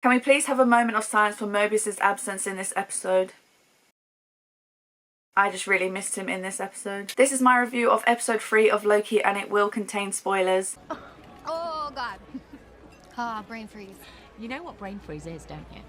Can we please have a moment of silence for Mobius' absence in this episode? I just really missed him in this episode. This is my review of episode 3 of Loki, and it will contain spoilers. Oh god. Brain freeze. You know what brain freeze is, don't you?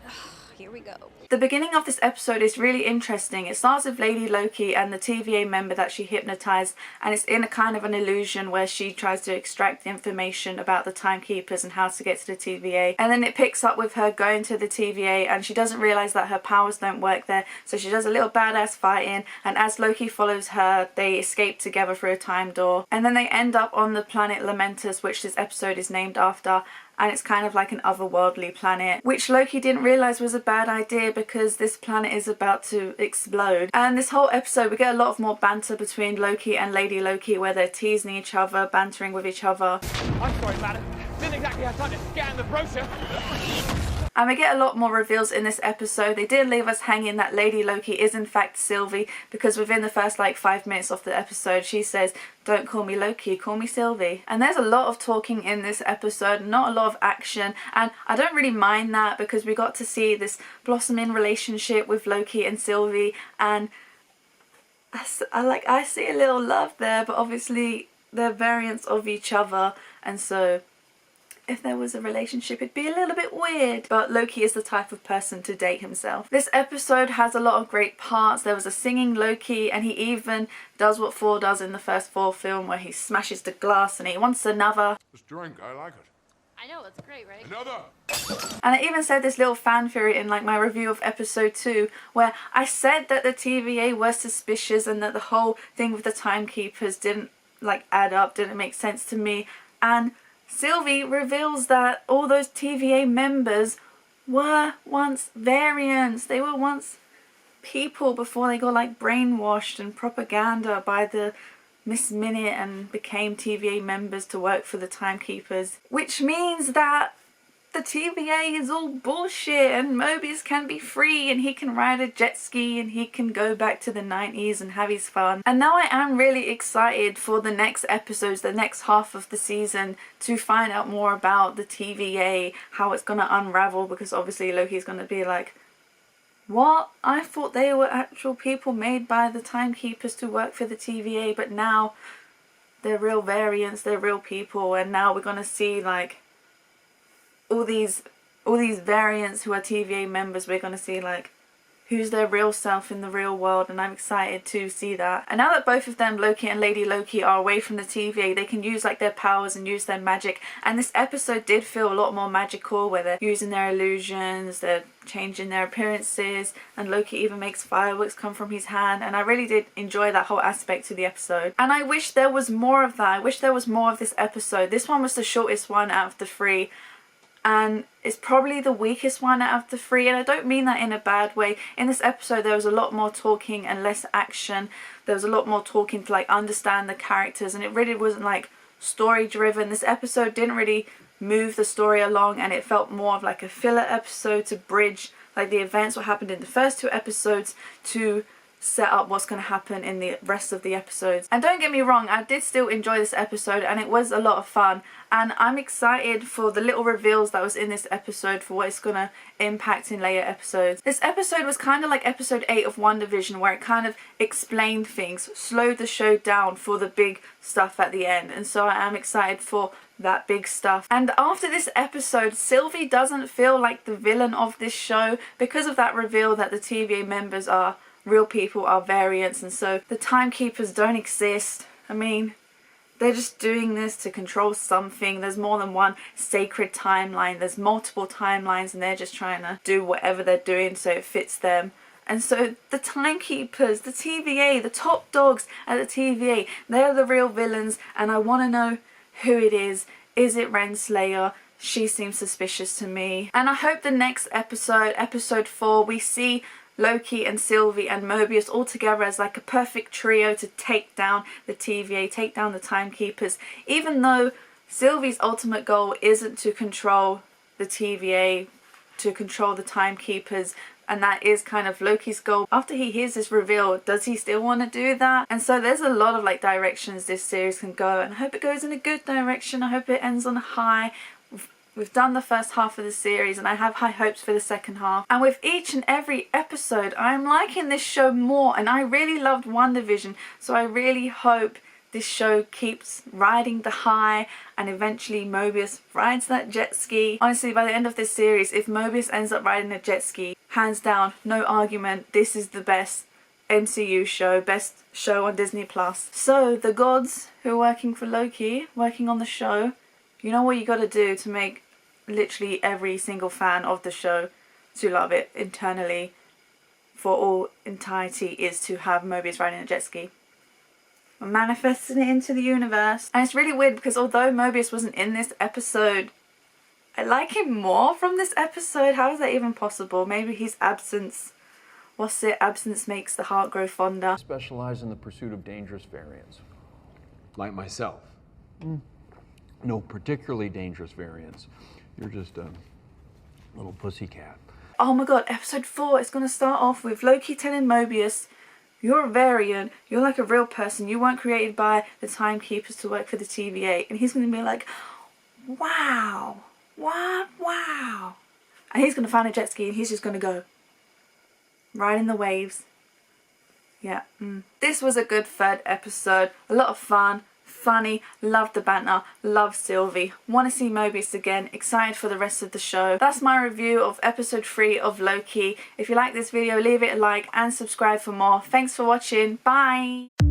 Here we go. The beginning of this episode is really interesting. It starts with Lady Loki and the TVA member that she hypnotized, and it's in a kind of an illusion where she tries to extract the information about the timekeepers and how to get to the TVA. And then it picks up with her going to the TVA, and she doesn't realize that her powers don't work there, so she does a little badass fighting, and as Loki follows her, they escape together through a time door. And then they end up on the planet Lamentis, which this episode is named after, and it's kind of like an otherworldly planet, which Loki didn't realise was a bad idea because this planet is about to explode. And this whole episode we get a lot of more banter between Loki and Lady Loki, where they're teasing each other, bantering with each other. I'm sorry, madam. Didn't exactly have time to scan the brochure. And we get a lot more reveals in this episode. They did leave us hanging that Lady Loki is in fact Sylvie, because within the first like 5 minutes of the episode she says, "Don't call me Loki, call me Sylvie." And there's a lot of talking in this episode, not a lot of action, and I don't really mind that because we got to see this blossoming relationship with Loki and Sylvie, and I see a little love there, but obviously they're variants of each other, and so if there was a relationship it'd be a little bit weird. But Loki is the type of person to date himself. This episode has a lot of great parts. There was a singing Loki, and he even does what Thor does in the first Thor film, where he smashes the glass and he wants another. This drink, I like it. I know, it's great, right? Another! And I even said this little fan theory in like my review of episode 2, where I said that the TVA were suspicious and that the whole thing with the timekeepers didn't like add up, didn't make sense to me, and Sylvie reveals that all those TVA members were once variants. They were once people before they got like brainwashed and propaganda by the Miss Minute and became TVA members to work for the timekeepers. Which means that the TVA is all bullshit and Mobius can be free and he can ride a jet ski and he can go back to the 90s and have his fun. And now I am really excited for the next episodes, the next half of the season, to find out more about the TVA, how it's gonna unravel, because obviously Loki's gonna be like, what? I thought they were actual people made by the timekeepers to work for the TVA, but now they're real variants, they're real people, and now we're gonna see like all these variants who are TVA members. We're going to see like who's their real self in the real world, and I'm excited to see that. And now that both of them, Loki and Lady Loki, are away from the TVA, they can use like their powers and use their magic, and this episode did feel a lot more magical, where they're using their illusions, they're changing their appearances, and Loki even makes fireworks come from his hand, and I really did enjoy that whole aspect to the episode. And I wish there was more of that. I wish there was more of this episode. This one was the shortest one out of the 3, and it's probably the weakest one out of the 3, and I don't mean that in a bad way. In this episode there was a lot more talking and less action. There was a lot more talking to like understand the characters, and it really wasn't like story driven. This episode didn't really move the story along, and it felt more of like a filler episode to bridge like the events what happened in the first 2 episodes to set up what's going to happen in the rest of the episodes. And don't get me wrong, I did still enjoy this episode and it was a lot of fun, and I'm excited for the little reveals that was in this episode for what it's going to impact in later episodes. This episode was kind of like episode 8 of WandaVision, where it kind of explained things, slowed the show down for the big stuff at the end, and so I am excited for that big stuff. And after this episode, Sylvie doesn't feel like the villain of this show because of that reveal that the TVA members are real people, are variants, and so the timekeepers don't exist. I mean, they're just doing this to control something. There's more than one sacred timeline, there's multiple timelines, and they're just trying to do whatever they're doing so it fits them. And so the timekeepers, the TVA, the top dogs at the TVA, they're the real villains, and I want to know who it is. Is it Renslayer? She seems suspicious to me. And I hope the next episode, episode 4, we see Loki and Sylvie and Mobius all together as like a perfect trio to take down the TVA, take down the timekeepers, even though Sylvie's ultimate goal isn't to control the TVA, to control the timekeepers, and that is kind of Loki's goal. After he hears this reveal, does he still want to do that? And so there's a lot of like directions this series can go, and I hope it goes in a good direction. I hope it ends on a high, We've done the first half of the series and I have high hopes for the second half. And with each and every episode, I'm liking this show more, and I really loved WandaVision, so I really hope this show keeps riding the high and eventually Mobius rides that jet ski. Honestly, by the end of this series, if Mobius ends up riding a jet ski, hands down, no argument, this is the best MCU show, best show on Disney+. So the gods who are working for Loki, working on the show, you know what you gotta do to make literally every single fan of the show to love it internally for all entirety, is to have Mobius riding a jet ski. We're manifesting it into the universe. And it's really weird because although Mobius wasn't in this episode, I like him more from this episode. How is that even possible? Maybe his absence. What's it? Absence makes the heart grow fonder. Specialize in the pursuit of dangerous variants. Like myself. No particularly dangerous variants. You're just a little pussycat. Oh my god, episode 4 is going to start off with Loki telling Mobius, you're a variant, you're like a real person, you weren't created by the timekeepers to work for the TVA. And he's going to be like, wow, wow. And he's going to find a jet ski and he's just going to go riding the waves. Yeah. This was a good third episode. A lot of fun. Funny, loved the banter, loved Sylvie, want to see Mobius again, excited for the rest of the show. That's my review of episode 3 of Loki. If you like this video, leave it a like and subscribe for more. Thanks for watching, bye!